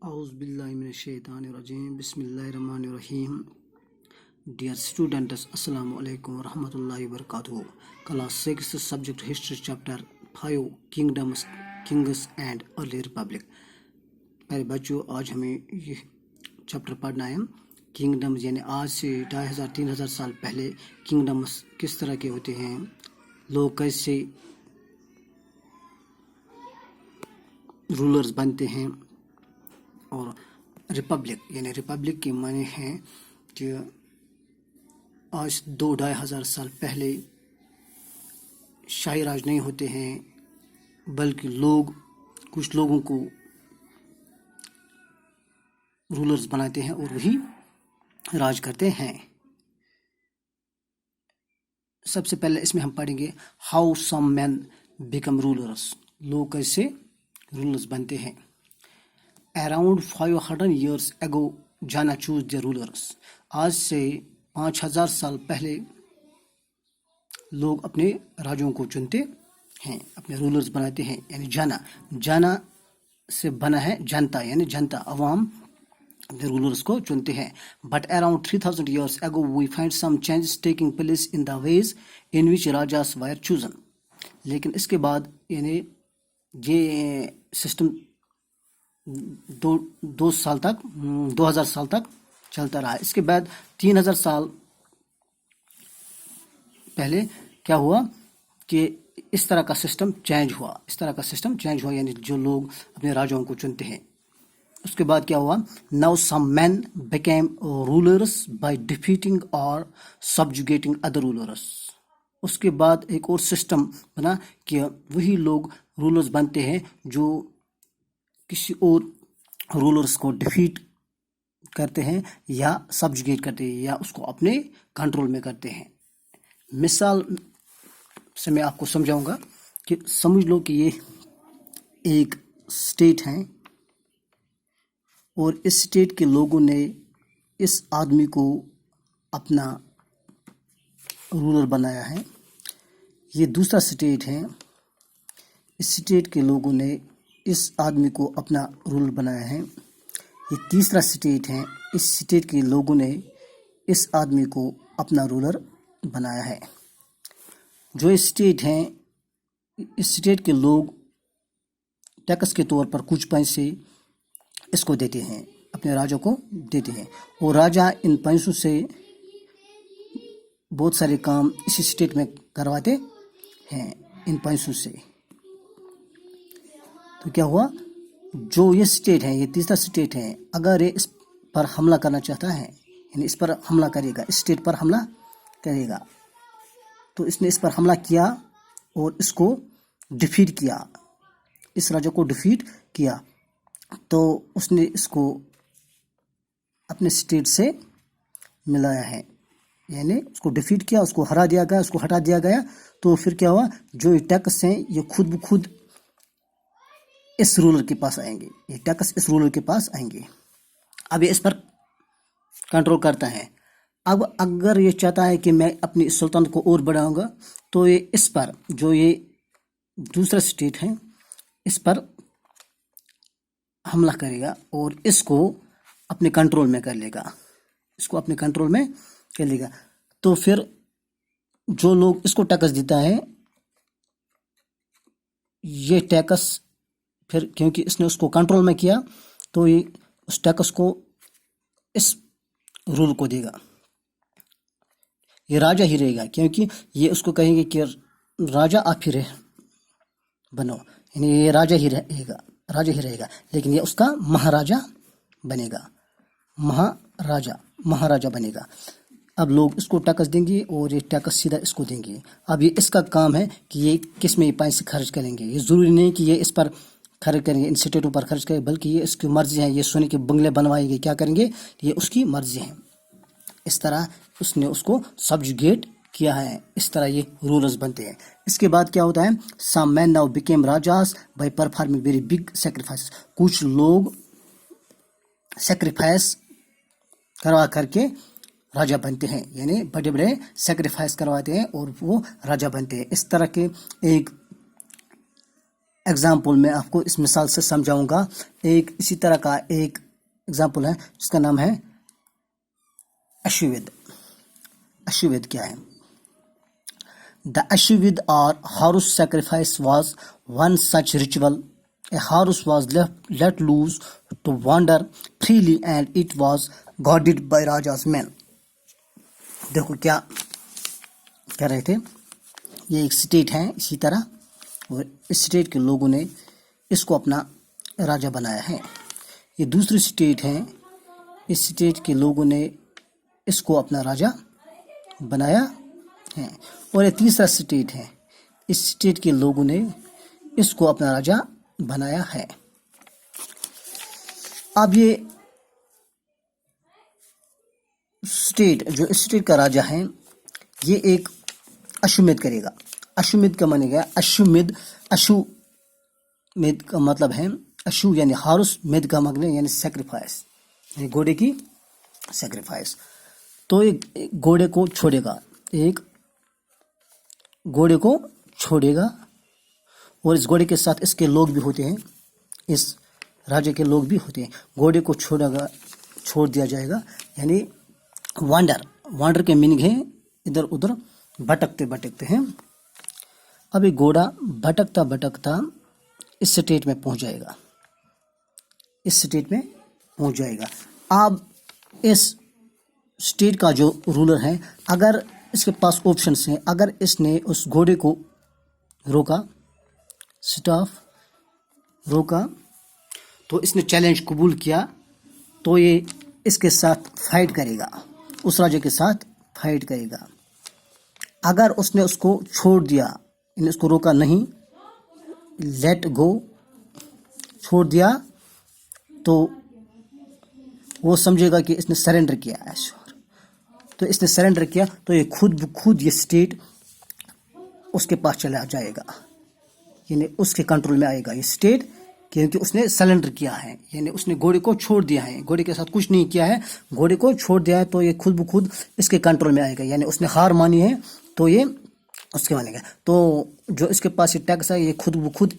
Auzubillahiminash-shaytanir-rajim. Bismillahir-rahmanir-rahim. Dear students, Assalamu alaikum warahmatullahi wabarakatuh. Class 6 subject history chapter 5 kingdoms, kings and early republic. प्यारे बच्चों, आज हमें ये chapter पढ़ना है किंगडम्स, यानी आज से 2500-3000 साल पहले किंगडम्स किस तरह के होते हैं, लोग कैसे रूलर्स बनते हैं, और रिपब्लिक यानी रिपब्लिक के माने हैं कि आज 2-2500 साल पहले शाही राज नहीं होते हैं, बल्कि लोग कुछ लोगों को रूलर्स बनाते हैं और वही राज करते हैं। सबसे पहले इसमें हम पढ़ेंगे how some man become rulers, लोग कैसे रूलर्स बनते हैं। अराउंड 500 years ago जाना चूज द रूलर्स, आज से 5000 साल पहले लोग अपने राजों को चुनते हैं, अपने रूलर्स बनाते हैं। यानी जाना से बना है जनता, यानी जनता अवाम अपने रूलर्स को चुनते हैं। But around 3000 years ago we find some changes taking place in the ways in which rajas were chosen. लेकिन इसके बाद यानी ये सिस्टम 2000 साल तक चलता रहा। इसके बाद 3000 साल पहले क्या हुआ कि इस तरह का सिस्टम चेंज हुआ, यानी जो लोग अपने राजाओं को चुनते हैं। उसके बाद क्या हुआ, now some man became rulers by defeating और सब्जुगेटिंग अदर रूलर्स। उसके बाद एक और सिस्टम बना कि वही लोग रूलर्स बनते हैं जो किसी और रूलर्स को डिफीट करते हैं या सब्जुगेट करते हैं या उसको अपने कंट्रोल में करते हैं। मिसाल से मैं आपको समझाऊंगा कि समझ लो कि ये एक स्टेट है और इस स्टेट के लोगों ने इस आदमी को अपना रूलर बनाया है। ये दूसरा स्टेट है, इस स्टेट के लोगों ने इस आदमी को अपना रूलर बनाया है। ये तीसरा स्टेट है, इस स्टेट के लोगों ने इस आदमी को अपना रूलर बनाया है। जो स्टेट हैं, इस स्टेट के लोग टैक्स के तौर पर कुछ पैसे इसको देते हैं, अपने राजा को देते हैं, और राजा इन पैसों से बहुत सारे काम इस स्टेट में करवाते हैं इन पैसों से। तो क्या हुआ, जो ये स्टेट है, ये तीसरा स्टेट है, अगर ये इस पर हमला करना चाहता है, यानी इस पर हमला करेगा, इस स्टेट पर हमला करेगा, तो इसने इस पर हमला किया और इसको डिफीट किया, इस राजा को डिफीट किया, तो उसने इसको अपने स्टेट से मिलाया है, यानी उसको डिफीट किया, उसको हरा दिया गया, उसको हटा दिया गया। तो फिर क्या हुआ, जो ये टैक्स हैं ये खुद ब खुद इस रूलर के पास आएंगे, ये टैक्स इस रूलर के पास आएंगे। अब ये इस पर कंट्रोल करता है। अब अगर ये चाहता है कि मैं अपनी सुल्तानत को और बढ़ाऊंगा, तो ये इस पर, जो ये दूसरा स्टेट है, इस पर हमला करेगा और इसको अपने कंट्रोल में कर लेगा, तो फिर जो लोग इसको टैक्स देता है, ये टैक्स फिर क्योंकि इसने उसको कंट्रोल में किया, तो ये उस टैक्स को इस रूल को देगा। ये राजा ही रहेगा, क्योंकि ये उसको कहेंगे कि राजा आप ही बनो, यानी ये राजा ही रहेगा, लेकिन ये उसका महाराजा बनेगा। अब लोग इसको टैक्स देंगे और ये टैक्स सीधा इसको देंगे। अब ये इसका काम है कि ये किस में ये पैसे खर्च करेंगे। ये ज़रूरी नहीं कि ये इस पर खर्च करेंगे, इन स्टेटों पर खर्च करेंगे, बल्कि ये इसकी मर्जी है। ये सोने के बंगले बनवाएंगे, क्या करेंगे, ये उसकी मर्जी है। इस तरह उसने उसको सब्जुगेट किया है, इस तरह ये रूलर्स बनते हैं। इसके बाद क्या होता है, some man now became rajas by performing very big sacrifice. कुछ लोग सैक्रिफाइस करवा करके राजा बनते हैं, यानी बड़े बड़े सैक्रिफाइस करवाते हैं और वो राजा बनते हैं। इस तरह के एक एग्जाम्पल मैं आपको इस मिसाल से समझाऊंगा। एक इसी तरह का एक एग्जाम्पल है जिसका नाम है अश्वमेध। अश्वमेध क्या है? द अश्वमेध और horse sacrifice was one such ritual. A horse was let loose to wander freely and it was guarded by Raja's men. देखो क्या कह रहे थे, ये एक स्टेट है इसी तरह, और इस स्टेट के लोगों ने इसको अपना राजा बनाया है। ये दूसरी स्टेट है, इस स्टेट के लोगों ने इसको अपना राजा बनाया है। और ये तीसरा स्टेट है, इस स्टेट के लोगों ने इसको अपना राजा बनाया है। अब ये स्टेट, जो स्टेट का राजा है, ये एक अश्वमेध करेगा। अश्वमेध का मानेगा अश्वमेध, अश्वमेध का मतलब है अश्व यानी हारुस, मेध का मतलब यानी सैक्रिफाइस, यानी घोड़े की सैक्रिफाइस। तो एक घोड़े को छोड़ेगा, एक घोड़े को छोड़ेगा, और इस घोड़े के साथ इसके लोग भी होते हैं, इस राजा के लोग भी होते हैं। घोड़े को छोड़ दिया जाएगा, यानी वांडर के मीनिंग है इधर उधर भटकते भटकते हैं। अब ये घोड़ा भटकता भटकता इस स्टेट में पहुंच जाएगा, इस स्टेट में पहुंच जाएगा। अब इस स्टेट का जो रूलर है, अगर इसके पास ऑप्शंस हैं, अगर इसने उस घोड़े को रोका, रोका, तो इसने चैलेंज कबूल किया, तो ये इसके साथ फाइट करेगा, उस राजा के साथ फाइट करेगा। अगर उसने उसको छोड़ दिया, यानी उसको रोका नहीं, लेट गो, छोड़ दिया, तो वो समझेगा कि इसने सरेंडर किया है। तो इसने सरेंडर किया, तो ये खुद ये स्टेट उसके पास चला जाएगा, यानी उसके कंट्रोल में आएगा ये स्टेट, क्योंकि उसने सरेंडर किया है, यानी उसने घोड़े को छोड़ दिया है, घोड़े के साथ कुछ नहीं किया है, घोड़े को छोड़ दिया है। तो ये खुद ब खुद इसके कंट्रोल में आएगा, यानी उसने हार मानी है, तो ये उसके मानेगा। तो जो इसके पास ये टैक्स है, ये खुद ब खुद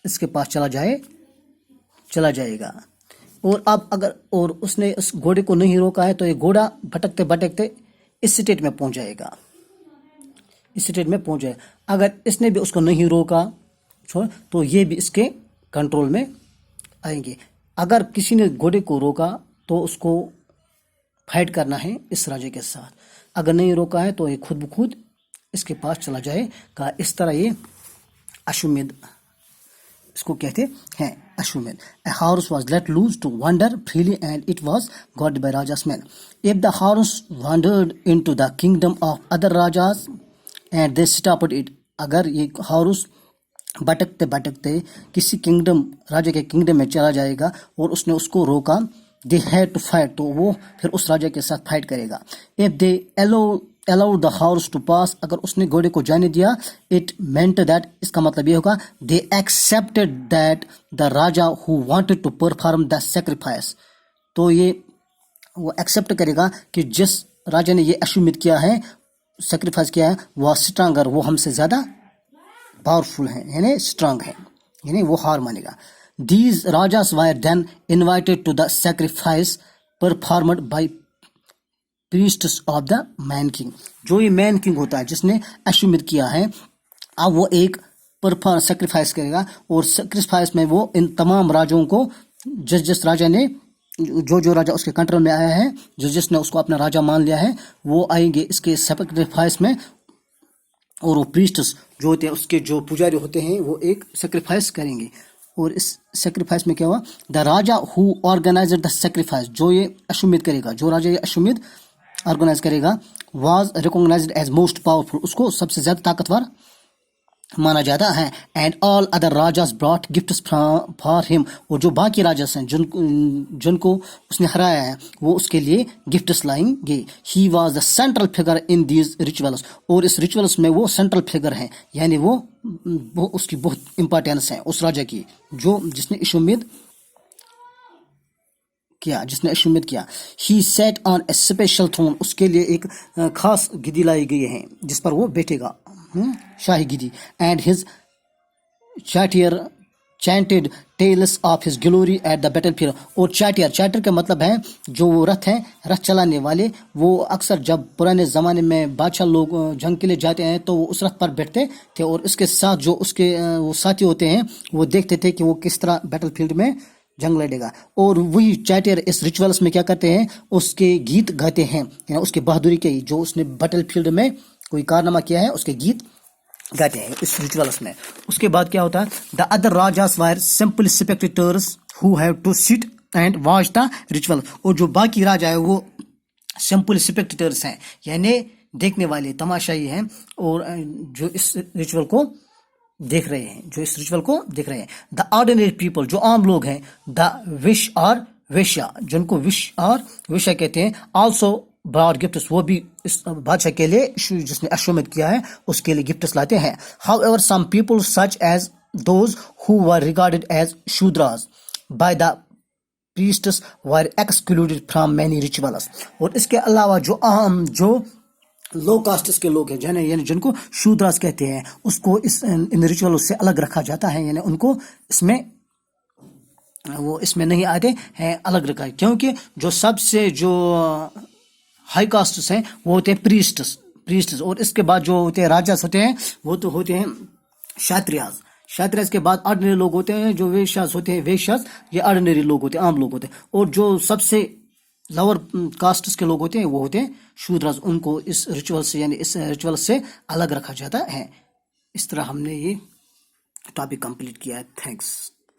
इसके पास चला जाएगा। और अब अगर उसने उस घोड़े को नहीं रोका है, तो ये घोड़ा भटकते भटकते इस स्टेट में पहुंच जाएगा, इस स्टेट में पहुंच जाए। अगर इसने भी उसको नहीं रोका तो ये भी इसके कंट्रोल में आएंगे। अगर किसी ने घोड़े को रोका तो उसको फाइट करना है इस राजा के साथ, अगर नहीं रोका है तो ये खुद ब खुद इसके पास चला जाएगा। इस तरह ये अश्वमेध इसको कहते हैं, अश्वमेध। A horse was let loose to wander freely and it was guarded by Raja's men. If the horse wandered into the kingdom of other Rajas and they stopped it, अगर ये हॉर्स भटकते भटकते किसी राजा के किंगडम में चला जाएगा और उसने उसको रोका, दे हैड टू फाइट, तो वो फिर उस राजा के साथ फाइट करेगा। If they allow the horse to pass, अगर उसने घोड़े को जाने दिया, इट मेंट दैट, इसका मतलब ये होगा, they accepted that the raja who wanted to perform the sacrifice, तो ये वो एक्सेप्ट करेगा कि जिस राजा ने ये अश्वमेध किया है, सैक्रिफाइस किया है, वह स्ट्रांगर, वो हमसे ज्यादा पावरफुल है, यानी स्ट्रांग है, यानी वो हार मानेगा। These rajas were then invited to the sacrifice performed by priests of the man king. जो ये मैन किंग होता है जिसने अश्वमेध किया है, अब वो एक सैक्रिफाइस करेगा, और सैक्रिफाइस में वो इन तमाम राजाओं को, जिस राजा ने, जो राजा उसके कंट्रोल में आया है, जिसने उसको अपना राजा मान लिया है, वो आएंगे इसके सैक्रिफाइस में, और वो प्रीस्ट्स जो होते हैं, उसके जो पुजारी होते हैं, वो एक सैक्रिफाइस करेंगे। और इस सैक्रिफाइस में क्या हुआ, the raja who organised the sacrifice, जो ये अश्वमेध करेगा, जो राजा ये अश्वमेध ऑर्गेनाइज करेगा, was recognised as most powerful, उसको सबसे ज्यादा ताकतवर माना जाता है। And all other rajas brought gifts for him, और जो बाकी राजास हैं जिनको उसने हराया है, वो उसके लिए गिफ्ट्स लाएंगे। He was the central figure in these rituals, और इस रिचुअल्स में वो सेंट्रल फिगर है, यानी वो उसकी बहुत इंपॉर्टेंस है उस राजा की, जिसने अश्वमेध किया। He sat on a special throne, उसके लिए एक खास गिद्दी लाई गई है जिस पर वो बैठेगा, शाही गिद्दी। And his charioteer chanted tales of his glory at the battlefield। और चाटियर का मतलब है जो रथ हैं, रथ चलाने वाले, वो अक्सर जब पुराने ज़माने में बादशाह लोग जंग के लिए जाते हैं तो वो उस रथ पर बैठते थे और उसके साथ जो उसके वो साथी होते हैं वो देखते थे कि वो किस तरह बैटलफील्ड में जंग लड़ेगा। और वही चाटियर इस रिचुअल्स में क्या करते हैं, उसके गीत गाते हैं, उसके बहादुरी के जो उसने बैटलफील्ड में कोई कारनामा किया है उसके गीत गाते हैं इस रिचुअल्स में। उसके बाद क्या होता है, the other rajas were simple spectators who have to sit and watch the ritual. और जो बाकी राजा है वो सिंपल स्पेक्टेटर्स हैं, यानी देखने वाले, तमाशाई हैं, और जो इस रिचुअल को देख रहे हैं, द ऑर्डिनरी पीपल, जो आम लोग हैं, द विश और वेश्या, जिनको विश और वेश्या कहते हैं, आल्सो ब्रॉड गिफ्ट्स, वो भी इस बादशाह के लिए जिसने अश्वमेध किया है उसके लिए गिफ्ट्स लाते हैं। However some people such as those who were regarded as shudras by the priests were excluded from many rituals. और इसके अलावा जो लो कास्ट्स के लोग हैं, यानी जिनको शूद्रास कहते हैं, उसको इन रिचुअल से अलग रखा जाता है, यानी उनको इसमें नहीं आते हैं, अलग रखा है, क्योंकि जो सबसे जो हाई कास्ट्स हैं वो होते हैं प्रीस्ट्स, और इसके बाद जो होते हैं राजास होते हैं वो तो होते हैं क्षत्रियास के बाद ऑर्डिनरी लोग होते हैं, जो वेश्यास होते हैं, वेश्यास ये ऑर्डिनरी लोग होते हैं, आम लोग होते हैं, और जो सबसे लोअर कास्ट्स के लोग होते हैं वो होते हैं शूद्रास, उनको इस रिचुअल से अलग रखा जाता है। इस तरह हमने ये टॉपिक कंप्लीट किया है। थैंक्स।